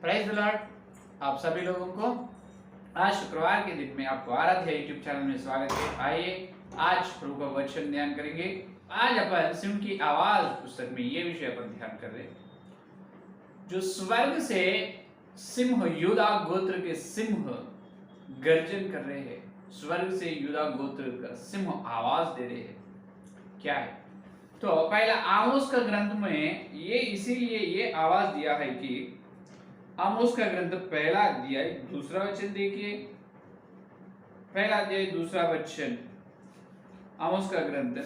Prize the Lord. आप सभी लोगों को आज शुक्रवार के दिन में आपको आराध्य यूट्यूब चैनल में स्वागत है। आइए आज प्रभु का वचन ध्यान करेंगे। आज अपन सिंह की आवाज पुस्तक में ये विषय पर ध्यान कर रहे हैं। जो स्वर्ग से सिंह यूदा गोत्र के सिंह गर्जन कर रहे हैं, स्वर्ग से यूदा गोत्र का सिंह आवाज दे रहे हैं, क्या है? तो पहला आमोस का ग्रंथ में ये इसीलिए ये आवाज दिया है कि आमोस का ग्रंथ पहला अध्याय दूसरा वचन देखिए। पहला अध्याय दूसरा वचन, आमोस का ग्रंथ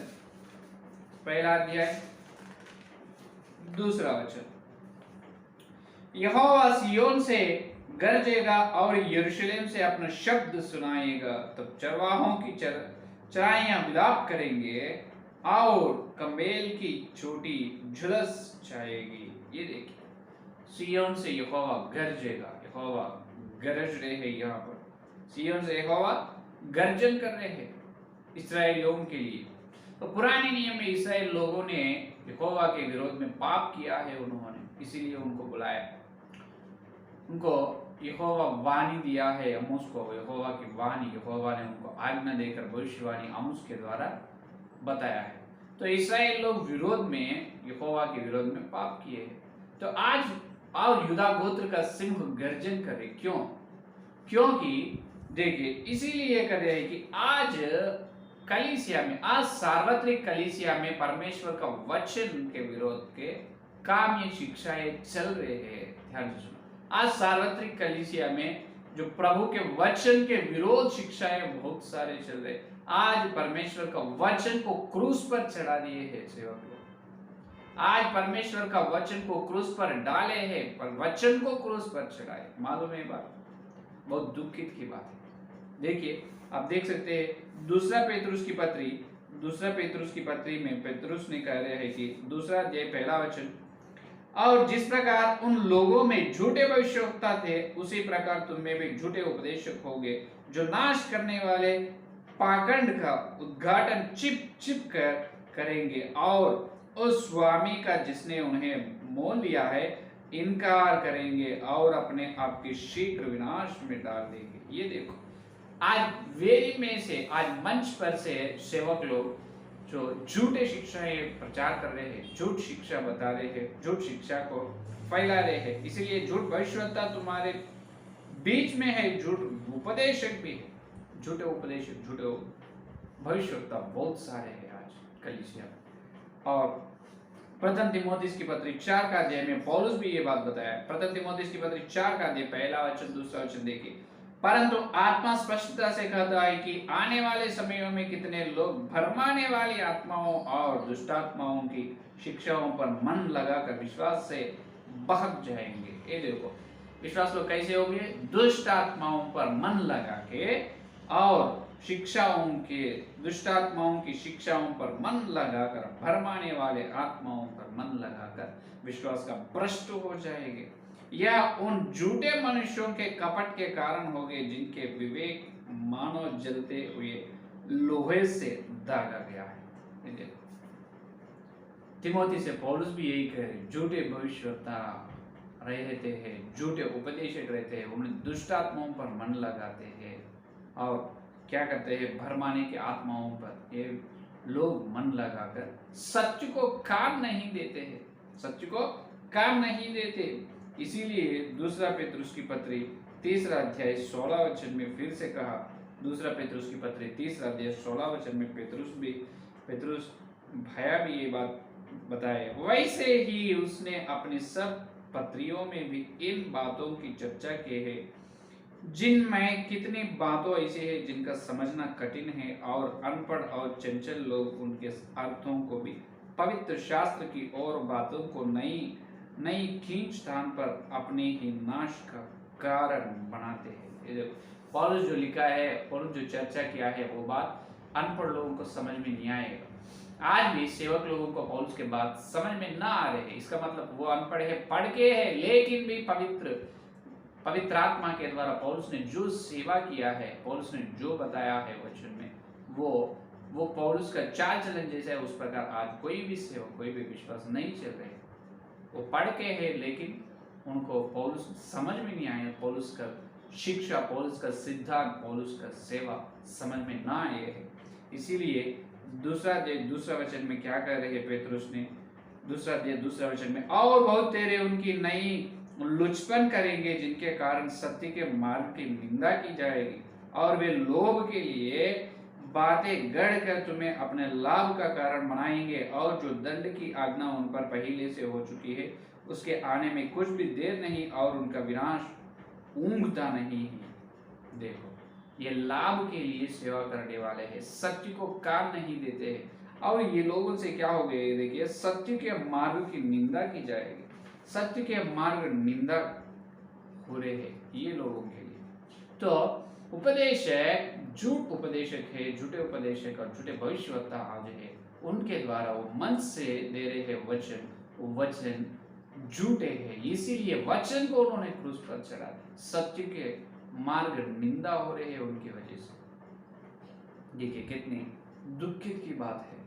पहला अध्याय दूसरा वचन। यहोवा सिय्योन से गरजेगा और यरूशलेम से अपना शब्द सुनाएगा। तब चरवाहों की चराइयां विलाप करेंगे और कमेल की चोटी झुलस जाएगी। ये देखिए, सिय्योन से यहोवा गरजेगा। यहोवा गरज रहे हैं, यहाँ पर सिय्योन से यहोवा गर्जन कर रहे हैं इस्राएल लोगों के लिए। तो पुराने नियम में इस्राएल लोगों ने यहोवा के विरोध में पाप किया है, उन्होंने इसीलिए उनको बुलाया, उनको यहोवा वाणी दिया है। आमोस को यहोवा की वाणी, यहोवा ने उनको आज्ञा देकर भविष्यवाणी आमोस के द्वारा बताया है। तो इस्राएल लोग विरोध में, यहोवा के विरोध में पाप किए हैं। तो आज और यूदा गोत्र का सिंह गर्जन करे। क्यों? क्योंकि देखिए, इसीलिए कर रहे हैं कि आज कलीसिया में, आज सार्वत्रिक कलीसिया में परमेश्वर का वचन के विरोध के काम, ये शिक्षाएं चल रहे हैं। ध्यान से सुनो, आज सार्वत्रिक कलीसिया में जो प्रभु के वचन के विरोध शिक्षाएं बहुत सारे चल रहे। आज परमेश्वर का वचन को क्रूस पर चढ़ा दिए हैं सेवक लोग। आज परमेश्वर का वचन को क्रूस पर डाले हैं, पर वचन को क्रूस पर चढ़ाए। मालूम है बात? बहुत दुखित की बात है। देखिए, आप देख सकते हैं दूसरा पेतरुस की पत्री में पेतरुस ने कह रहे हैं कि दूसरा अध्याय पहला वचन, और जिस प्रकार उन लोगों में झूठे भविष्यवक्ता थे, उसी प्रकार तुम में भी झूठे उपदेशक होंगे, जो नाश करने वाले पाखंड का उद्घाटन छिप कर करेंगे और उस स्वामी का जिसने उन्हें मोल लिया है इनकार करेंगे और अपने आप के शीघ्र विनाश में डाल देंगे। ये देखो, आज वेदी में से, आज मंच पर से सेवक लोग जो झूठे शिक्षाएं प्रचार कर रहे हैं, झूठ शिक्षा बता रहे हैं, झूठ शिक्षा को फैला रहे हैं। इसीलिए झूठ भविष्यवक्ता तुम्हारे बीच में है, झूठ उपदेशक भी है। झूठे उपदेशक, झूठे भविष्यवक्ता बहुत सारे हैं आज कलीसिया में। और प्रथम तीमुथियुस की पत्री 4 का अध्याय में पौलुस भी ये बात बताया। प्रथम तीमुथियुस की पत्री 4 का अध्याय पहला वचन दूसरा वचन देखिए। परंतु आत्मा स्पष्टता से कहता है कि आने वाले समयों में कितने लोग भरमाने वाली आत्माओं और दुष्टात्माओं की शिक्षाओं पर मन लगाकर विश्वास से बहक जाएंगे। ये देखो, विश्वास लोग कैसे होंगे? दुष्ट आत्माओं पर मन लगा के और शिक्षाओं के, दुष्टात्माओं की शिक्षाओं पर मन लगाकर, भरमाने वाले आत्माओं पर मन लगाकर विश्वास का भ्रष्ट हो जाएंगे, या उन झूठे मनुष्यों के कपट के कारण होंगे जिनके विवेक मानो जलते हुए लोहे से दागा गया है। देखो, तिमोथी से पौलुस भी यही कह रहे, झूठे भविष्यवक्ता रहते हैं, झूठे उपदेशक रहते हैं, उन्हें दुष्टात्माओं पर मन लगाते हैं और क्या करते हैं? भरमाने की आत्माओं पर ये लोग मन लगाकर सत्य को काम नहीं देते हैं, सत्य को काम नहीं देते। इसीलिए दूसरा पेतरुस की पत्री तीसरा अध्याय 16 वचन में फिर से कहा, दूसरा पेतरुस की पत्री तीसरा अध्याय 16 वचन में पेतरुस भैया भी ये बात बताए। वैसे ही उसने अपनी सब पत्रियों में भी इन बातों की चर्चा की है, जिनमें कितनी बातों ऐसी है जिनका समझना कठिन है, और अनपढ़ और चंचल लोग उनके अर्थों को भी पवित्र शास्त्र की और बातों को नई खींचतान पर अपने ही नाश का कारण बनाते हैं। ये देखो, पौलुस जो लिखा है, पौलुस जो चर्चा किया है, वो बात अनपढ़ लोगों को समझ में नहीं आएगा। आज भी सेवक लोगों को पौलुस के बात समझ में ना आ रहे हैं। इसका मतलब वो अनपढ़ है, पढ़ के है, लेकिन भी पवित्र आत्मा के द्वारा पौलुस ने जो सेवा किया है, पौलुस ने जो बताया है वचन में, वो पौलुस का चाल चलन जैसा है, उस प्रकार आज कोई भी सेवा, कोई भी विश्वास नहीं चल रहे। वो पढ़ के है, लेकिन उनको पौलुस समझ में नहीं आया, पौलुस का शिक्षा, पौलुस का सिद्धांत, पौलुस का सेवा समझ में ना आए है। इसीलिए दूसरा वचन में क्या कह रहे हैं पेतरुस ने, दूसरा वचन में, और बहुत तेरे उनकी नई लुचपन करेंगे जिनके कारण सत्य के मार्ग की निंदा की जाएगी, और वे लोभ के लिए बातें गढ़ कर तुम्हें अपने लाभ का कारण बनाएंगे, और जो दंड की आज्ञा उन पर पहले से हो चुकी है उसके आने में कुछ भी देर नहीं, और उनका विनाश ऊंघता नहीं है। देखो, ये लाभ के लिए सेवा करने वाले हैं, सत्य को काम नहीं देते हैं, और ये लोगों से क्या हो गए, देखिए, सत्य के मार्ग की निंदा की जाएगी, सत्य के मार्ग निंदा हो रहे हैं ये लोगों के लिए। तो उपदेशक, झूठ उपदेशक है, झूठे उपदेशक और झूठे भविष्यवक्ता आज है, उनके द्वारा वो मन से दे रहे हैं वचन, वो वचन झूठे हैं, इसीलिए वचन को उन्होंने क्रूस पर चढ़ा दिया, सत्य के मार्ग निंदा हो रहे हैं उनकी वजह से। देखिए कितनी दुखित की बात है।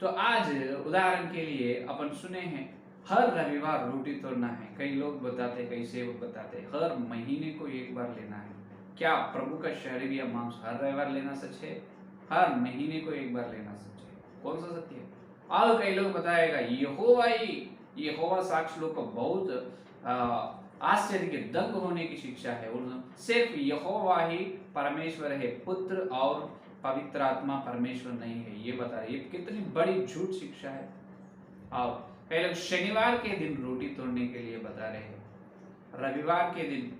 तो आज उदाहरण के लिए अपन सुने हैं हर रविवार रोटी तोड़ना है, कई लोग बताते, कई सेवक बताते हर महीने को एक बार लेना है। क्या प्रभु का शरीर या मांस हर रविवार लेना सच है? हर महीने को एक बार लेना सच है? कौन सा सत्य है? और कई लोग बताएगा यहोवा साक्ष लोग को बहुत आश्चर्य के दंग होने की शिक्षा है, सिर्फ यहोवा ही परमेश्वर है, पुत्र और पवित्र आत्मा परमेश्वर नहीं है, ये बता रहे। ये कितनी बड़ी झूठ शिक्षा है। और कई लोग शनिवार के दिन रोटी तोड़ने के लिए बता रहे हैं, रविवार के दिन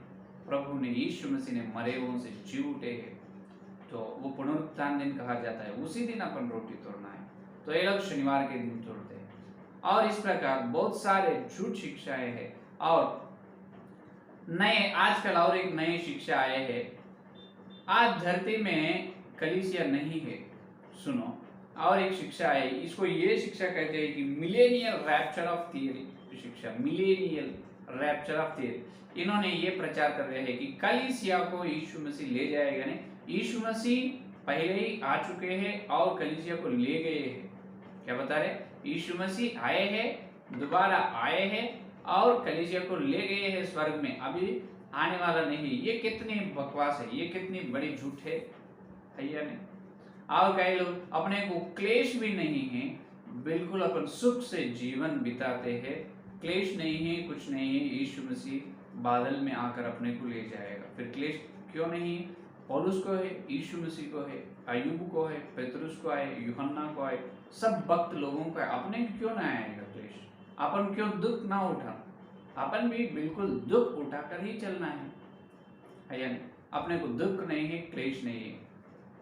प्रभु ने, यीशु मसीह ने मरे हुओं से जी उठे हैं, तो वो पुनरुत्थान दिन कहा जाता है, उसी दिन अपन रोटी तोड़ना है, तो ये लोग शनिवार के दिन तोड़ते हैं। और इस प्रकार बहुत सारे झूठ शिक्षाएं हैं। और नए आजकल और एक नई शिक्षा आए है, आज धरती में कलीसिया नहीं है, सुनो, और एक शिक्षा है, इसको ये शिक्षा कहते हैं कि मिलेनियल रैप्चर ऑफ थियरी शिक्षा, मिलेनियल रैप्चर ऑफ थियरी। इन्होंने ये प्रचार कर रहे हैं कि कलीसिया को यीशु मसीह ले जाएगा, नहीं, यीशु मसीह पहले ही आ चुके हैं और कलीसिया को ले गए हैं। क्या बता रहे? यीशु मसीह आए हैं, दोबारा आए हैं और कलीसिया को ले गए हैं स्वर्ग में, अभी आने वाला नहीं। ये कितनी बकवास है, ये कितनी बड़ी झूठ है भैया ने। और कई लोग अपने को क्लेश भी नहीं है, बिल्कुल अपन सुख से जीवन बिताते हैं, क्लेश नहीं है, कुछ नहीं है, यीशु मसीह बादल में आकर अपने को ले जाएगा। फिर क्लेश क्यों नहीं है? पौलुस को है, यीशु मसीह को है, अय्यूब को है, पेतरुस को आए, यूहन्ना को आए, सब भक्त लोगों को अपने क्यों ना आएगा क्लेश? अपन क्यों दुख ना उठा? अपन भी बिल्कुल दुख उठाकर ही चलना है या नहीं? अपने को दुख नहीं है, क्लेश नहीं है,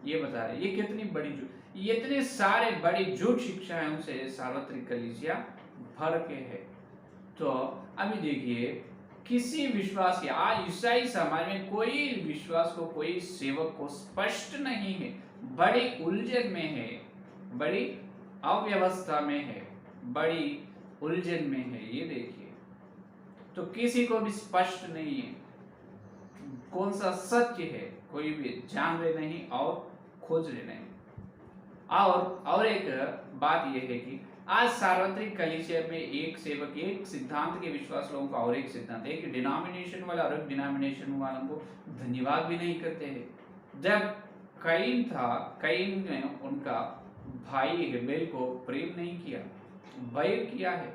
ये बता रहे। ये कितनी बड़ी झूठ, ये इतने सारे बड़ी झूठ शिक्षाओं से सार्वत्रिक कलीसिया भर के है। तो अभी देखिए, किसी विश्वास के, आज ईसाई समाज में कोई विश्वास को, कोई सेवक को स्पष्ट नहीं है, बड़ी उलझन में है, बड़ी अव्यवस्था में है, बड़ी उलझन में है। ये देखिए, तो किसी को भी स्पष्ट नहीं है कौन सा सत्य है, कोई भी जान रहे नहीं और खोज रहे नहीं। और एक बात यह है कि आज सार्वत्रिक कलीसिया में एक सेवक एक सिद्धांत के विश्वास लोगों का और एक सिद्धांत, एक डिनोमिनेशन वाला और एक डिनोमिनेशन वालों को धन्यवाद भी नहीं करते हैं। जब कैन था, कैन ने उनका भाई हेबेल को प्रेम नहीं किया, बैर किया है,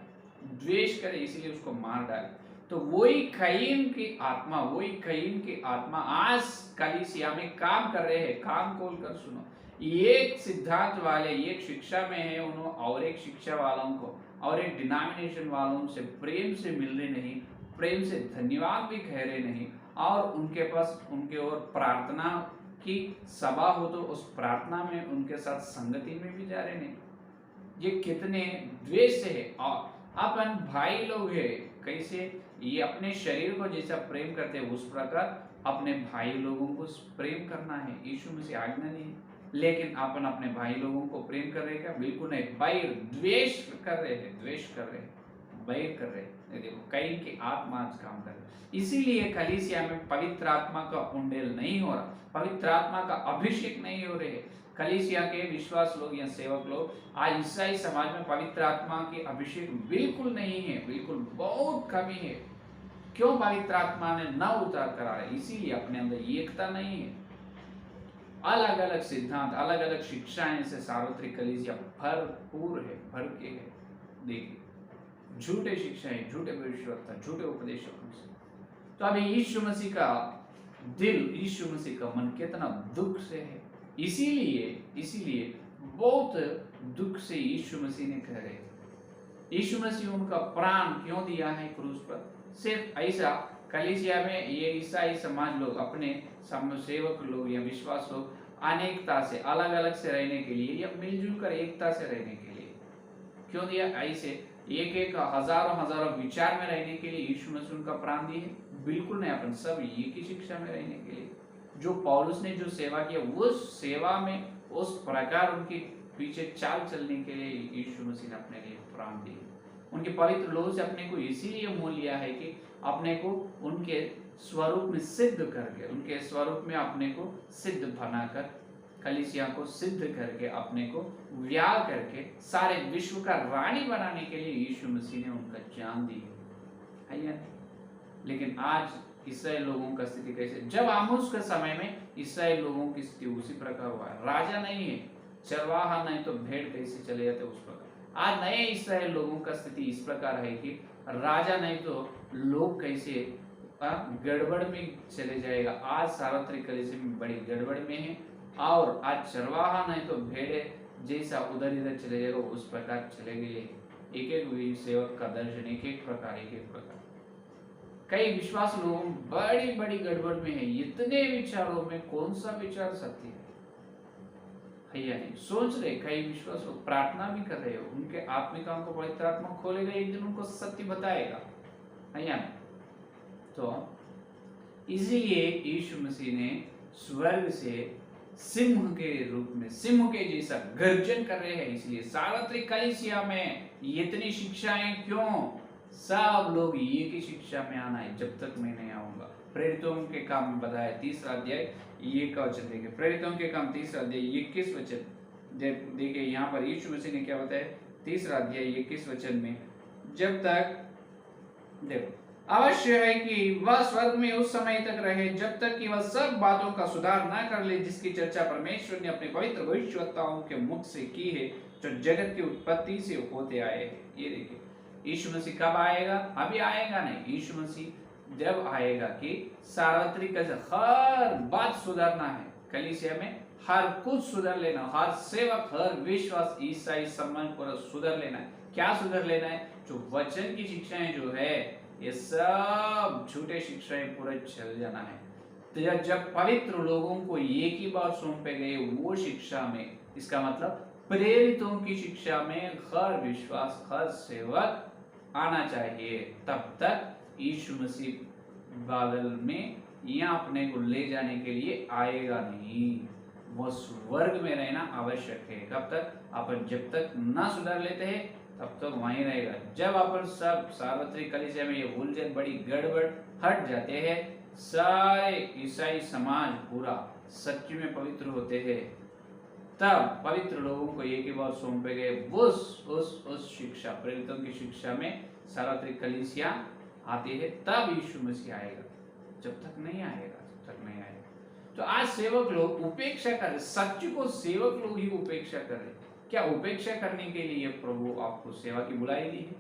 द्वेष करे, इसीलिए उसको मार डाले। तो वही कैन की आत्मा आज कलीसिया में काम कर रहे हैं। काम खोल कर सुनो, एक सिद्धांत वाले एक शिक्षा में है उन्होंने, और एक शिक्षा वालों को और एक डिनोमिनेशन वालों से प्रेम से मिल रहे नहीं, प्रेम से धन्यवाद भी कह रहे नहीं, और उनके पास उनके और प्रार्थना की सभा हो तो उस प्रार्थना में उनके साथ संगति में भी जा रहे नहीं। ये कितने द्वेष से है। और अपन भाई लोग है, कैसे ये अपने शरीर को जैसा प्रेम करते हैं उस प्रकार अपने भाई लोगों को प्रेम करना है। यीशु मसीह आज्ञा नहीं, लेकिन अपन अपने भाई लोगों को प्रेम कर रहे हैं क्या? बिल्कुल नहीं, बैर द्वेष कर रहे हैं, बैर कर रहे हैं। देखो, कैन की आत्मा आज काम कर रही है। इसीलिए कलीसिया में पवित्र आत्मा का उंडेल नहीं हो रहा, पवित्र आत्मा का अभिषेक नहीं हो रहे। कलीसिया के विश्वास लोग या सेवक लोग, आज ईसाई समाज में पवित्र आत्मा के अभिषेक बिल्कुल नहीं है, बिल्कुल बहुत कमी है। क्यों पवित्र आत्मा ने न उतार करा है? इसीलिए अपने अंदर एकता नहीं है। अलग अलग सिद्धांत, अलग अलग शिक्षाएं से सार्वत्रिक कलीसिया भरपूर है, भर के है। देखिए, झूठे शिक्षाएं, झूठे भविष्यवक्ता, झूठे उपदेशकों से। तो अभी यीशु मसीह का दिल, यीशु मसीह का मन कितना दुख से है। इसीलिए बहुत दुख से यीशु मसीह ने कह रहे, यीशु मसीह उनका प्राण क्यों दिया है क्रूस पर? सिर्फ ऐसा कलीसिया में ये ईसाई समाज लोग, अपने सेवक लोग या विश्वास लोग अनेकता से, अलग अलग से रहने के लिए या मिलजुल कर एकता से रहने के लिए क्यों दिया? ऐसे एक एक हजारों विचार में रहने के लिए यीशु मसीह उनका प्राण दिए? बिल्कुल नहीं। अपन सब एक ही शिक्षा में रहने के लिए, जो पौलुस ने जो सेवा किया उस सेवा में उस प्रकार उनके पीछे चाल चलने के लिए यीशु मसीह ने अपने लिए प्राण दिए। उनके पवित्र लोगों से अपने को इसीलिए मोल लिया है कि अपने को उनके स्वरूप में सिद्ध करके, उनके स्वरूप में अपने को सिद्ध बनाकर, कलीसिया को सिद्ध करके, अपने को व्याह करके सारे विश्व का रानी बनाने के लिए यीशु मसीह ने उनका जान दी है या नहीं? लेकिन आज इस्राएल लोगों का स्थिति कैसे? जब आमोस के समय में इस्राएल लोगों की स्थिति उसी प्रकार हुआ है। राजा नहीं है, चरवाहा नहीं तो भेड़ कैसे चले जाते उस प्रकार। आज नए इस्राएल लोगों का स्थिति इस प्रकार है कि राजा नहीं तो लोग कैसे गड़बड़ में चले जाएगा। आज सार्वत्रिक कलीसिया में बड़ी गड़बड़ में है, और आज चरवाहा नहीं तो भेड़े जैसा उधर इधर चले जाएगा उस प्रकार चले गए। एक एक सेवक का दर्शन एक एक प्रकार। कई विश्वास लोग बड़ी बड़ी गड़बड़ में है। इतने विचारों में कौन सा विचार सत्य है या नहीं सोच रहे। कई विश्वास लोग प्रार्थना भी कर रहे हो, उनके आत्मिक को पवित्र आत्मा खोलेगा, एक दिन उनको सत्य बताएगा है या नहीं? तो इसीलिए यीशु मसीह ने स्वर्ग से सिंह के रूप में, सिंह के जैसा गर्जन कर रहे हैं। इसलिए सार्वत्रिक कलीसिया में इतनी शिक्षाएं क्यों? सब लोग एक ही शिक्षा में आना है। जब तक मैं नहीं आऊंगा, प्रेरितों के काम में बताया 3 अध्याय ये का वचन देखिए, प्रेरितों के काम 3 अध्याय 21 वचन देखिए। यहाँ पर यीशु मसीह ने क्या बताया? 3 अध्याय 21 वचन में, जब तक देखो, अवश्य है कि वह स्वर्ग में उस समय तक रहे जब तक कि वह सब बातों का सुधार न कर ले जिसकी चर्चा परमेश्वर ने अपने पवित्र भविष्यवक्ताओं के मुख से की है, जो जगत की उत्पत्ति से होते आए हैं। ये देखिए, यीशु मसीह कब आएगा? अभी आएगा नहीं। यीशु मसीह जब आएगा कि सार्वत्रिक हर बात सुधारना है, कलीसिया में हर कुछ सुधर लेना, हर सेवक, हर विश्वास, ईसाई समाज पूरा सुधर लेना है। क्या सुधर लेना है? जो वचन की शिक्षाएं जो है, ये सब झूठे शिक्षाएं पूरा चल जाना है। तो जब पवित्र लोगों को एक ही बार सौंपे गए वो शिक्षा में, इसका मतलब प्रेरितों की शिक्षा में हर विश्वास, हर सेवक आना चाहिए। तब तक यीशु मसीह बादल में यहाँ अपने को ले जाने के लिए आएगा नहीं। वो स्वर्ग में रहना आवश्यक है। कब तक? अपन जब तक ना सुधार लेते हैं तब तक वहीं रहेगा। जब अपन सब सार्वत्रिक कलीसिया में ये उलझन, बड़ी गड़बड़ हट जाते हैं, सारे ईसाई समाज पूरा सच्ची में पवित्र होते हैं, तब पवित्र लोगों को एक ही बार सौंपे गए उस शिक्षा, प्रेरितों की शिक्षा में सार्वत्रिक कलीसिया आती है, तब यीशु मसीह आएगा। जब तक नहीं आएगा, जब तक नहीं आएगा। तो आज सेवक लोग उपेक्षा कर रहे, सच्ची को सेवक लोग ही उपेक्षा कर रहे। क्या उपेक्षा करने के लिए प्रभु आपको सेवा की बुलाई दी है?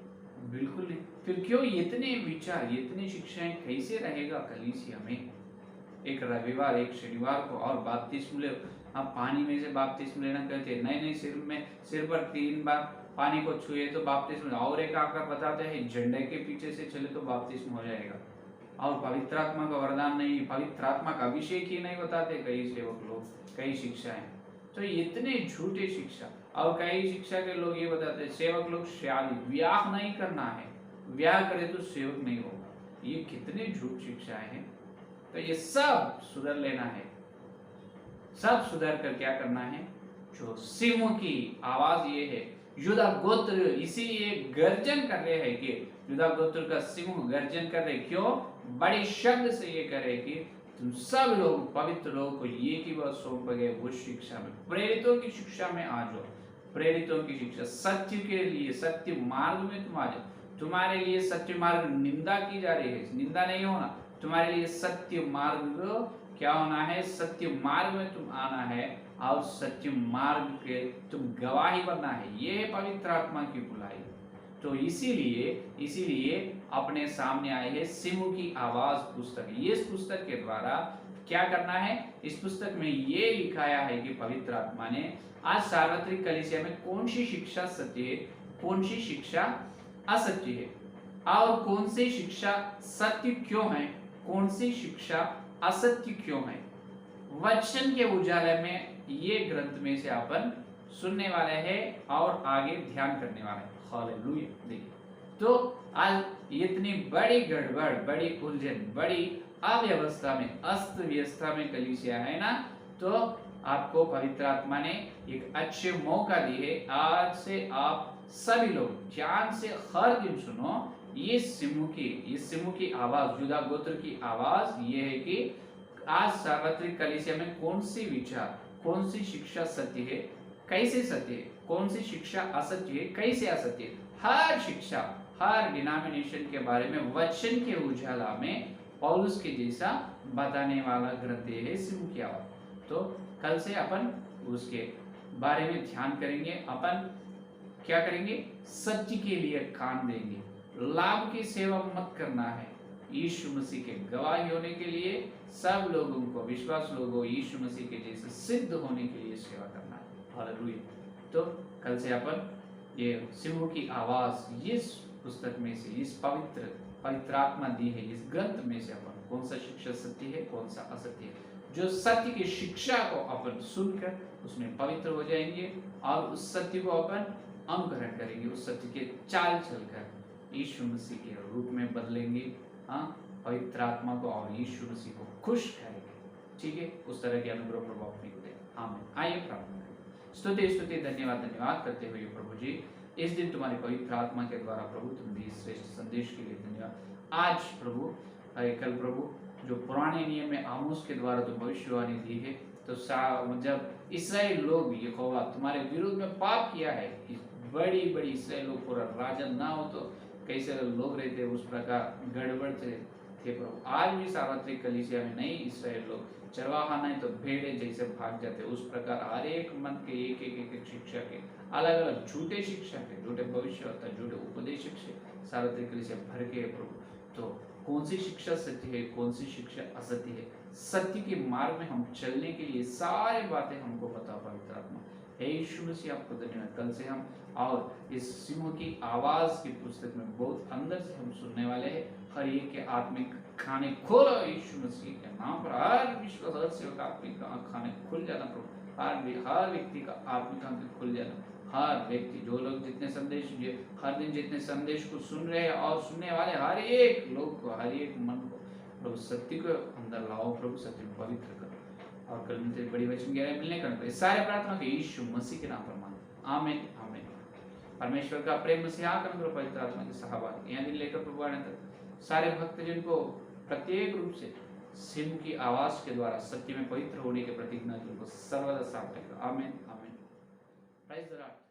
बिल्कुल नहीं। फिर क्यों इतने विचार, इतनी शिक्षाएं कैसे रहेगा कलीसिया में? एक रविवार, एक शनिवार को और बपतिस्मा ले, आप पानी में से बपतिस्मा लेना कहते हैं, नहीं सिर पर 3 बार पानी को छुए तो बपतिस्मा, और एक आकर बताते हैं झंडे के पीछे से चले तो बपतिस्मा हो जाएगा। और पवित्र आत्मा का वरदान नहीं, पवित्र आत्मा का अभिषेक ही नहीं बताते कई सेवक लोग, कई शिक्षाएं। तो इतने झूठे शिक्षा। और कई शिक्षा के लोग ये बताते हैं सेवक लोग शादी ब्याह नहीं करना है, ब्याह करे तो सेवक नहीं होगा। ये कितने झूठ शिक्षाएं हैं। तो ये सब सुधर लेना है। सब सुधर कर क्या करना है? जो सिंह की आवाज ये है, युदा गोत्र इसीलिए गर्जन कर रहे हैं कि युदा गोत्र का सिंह गर्जन कर रहे। क्यों? बड़े शब्द से ये करे कि तुम सब लोग, पवित्र लोग को एक ही बार सौंप गए उस शिक्षा में, प्रेरितों की शिक्षा में आ जाओ। प्रेरितों की शिक्षा, सत्य के लिए, सत्य मार्ग में तुम आ जाओ। तुम्हारे लिए सत्य मार्ग निंदा की जा रही है, निंदा नहीं होना, तुम्हारे लिए सत्य मार्ग क्या होना है, सत्य मार्ग में तुम आना है और सत्य मार्ग के तुम गवाही बनना है। ये है पवित्र आत्मा की बुलाई। तो इसीलिए अपने सामने आए है सिमू की आवाज पुस्तक। ये इस पुस्तक के द्वारा क्या करना है, इस पुस्तक में ये लिखाया है कि पवित्र आत्मा ने आज सार्वत्रिक कलीसिया में कौन सी शिक्षा सत्य है, कौन सी शिक्षा असत्य है, और कौन सी शिक्षा सत्य क्यों है, कौन सी शिक्षा असत्य क्यों है। वचन के उजाले में ये ग्रंथ में से अपन सुनने वाले हैं और आगे ध्यान करने वाले हैं। हालेलुया। देखिए, तो आज इतनी बड़ी गड़बड़, बड़ी उलझन, बड़ी अव्यवस्था में, अस्त व्यवस्था में कलीसिया है ना, तो आपको पवित्र आत्मा ने एक अच्छे मौका दी है। आज से आप सभी लोग ध्यान से हर दिन सुनो ये सिमू की आवाज, युदा गोत्र की आवाज ये है कि आज सार्वत्रिक कलीसिया में कौन सी विचार, कौन सी शिक्षा सत्य है, कैसे सत्य है, कौन सी शिक्षा असत्य है, कैसे असत्य है। हर शिक्षा, हर डिनोमिनेशन के बारे में वचन के उजाला में पौलुस के जैसा बताने वाला ग्रंथ है सिमू की आवाज। तो कल से अपन उसके बारे में ध्यान करेंगे। अपन क्या करेंगे, सत्य के लिए कान देंगे। लाभ की सेवा मत करना है, यीशु मसीह के गवाही होने के लिए, सब लोगों को, विश्वास लोगों यीशु मसीह के जैसे सिद्ध होने के लिए सेवा करना है। हालेलुया। तो कल से अपन ये सिमू की आवाज, इस पुस्तक में से, इस पवित्र आत्मा दी है इस ग्रंथ में से अपन कौन सा शिक्षा सत्य है, कौन सा असत्य है, जो सत्य की शिक्षा को अपन सुनकर उसमें पवित्र हो जाएंगे और उस सत्य को अपन अनुकरण करेंगे, उस सत्य के चाल चलकर यीशु मसीह के रूप में बदलेंगे। हाँ, पवित्र आत्मा को और यीशु मसीह को खुश करेंगे। ठीक है, उस तरह के अनुग्रह प्रभु अपने को दे। आमीन। आइए प्रार्थना करें। स्तुति धन्यवाद करते हुए प्रभु जी, इस दिन तुम्हारी पवित्र आत्मा के द्वारा प्रभु तुम दी श्रेष्ठ संदेश के लिए धन्यवाद। आज प्रभु, कल प्रभु जो पुराने नियम में आमोस के द्वारा तो भविष्यवाणी दी है, तो जब इस्राएल लोग यहोवा तुम्हारे विरुद्ध में पाप किया है, बड़ी इस्राएल लोग पूरा राजन ना हो तो कैसे लोग रहते, उस प्रकार गड़बड़ थे प्रभु। आज भी सार्वत्रिक कलीसिया में नहीं, इस्राएल लोग चरवाहा नहीं तो भेड़े जैसे भाग जाते, उस प्रकार हर एक मन के एक शिक्षा के अलग अलग झूठे शिक्षा के, झूठे भविष्यवक्ता, झूठे उपदेशक से सार्वत्रिक कलीसिया भर के प्रभु। तो कौन सी शिक्षा सत्य है, कौन सी शिक्षा असत्य है, सत्य के मार्ग में हम चलने के लिए सारी बातें हमको बता पवित्र आत्मा। हे यीशु मसीह आपको धन्यवाद। कल से हम और इस सिमू की आवाज की पुस्तक में बहुत अंदर से हम सुनने वाले हैं। हर एक के आत्मिक खाने खोलो यीशु मसीह के नाम पर। हर विश्वास, हर सेवक आत्मिक खाने खुल जाना प्रभु। हर व्यक्ति का आत्मिक आंखें खुल जाना। हर व्यक्ति, जो लोग जितने संदेश, हर दिन जितने संदेश को सुन रहे हैं और सुनने वाले हर एक लोग को, हर एक मन को प्रभु सत्य को अंदर लाओ प्रभु, सत्य में पवित्र करो। और कल मिलते बड़ी वचन गहराई मिलने का सारे प्रार्थना के यीशु मसीह के नाम पर मांगते। आमीन आमीन। परमेश्वर का प्रेम, मसीहा का अनुग्रह, पवित्र आत्मा की सहभागिता यहाँ दिन लेकर प्रभु आने तक सारे भक्त जिनको प्रत्येक रूप से सिमू की आवाज के द्वारा सत्य में पवित्र होने के प्रतिज्ञा की उनको सर्वदा साथ रहेगा। आमीन आमीन। Praise the Lord.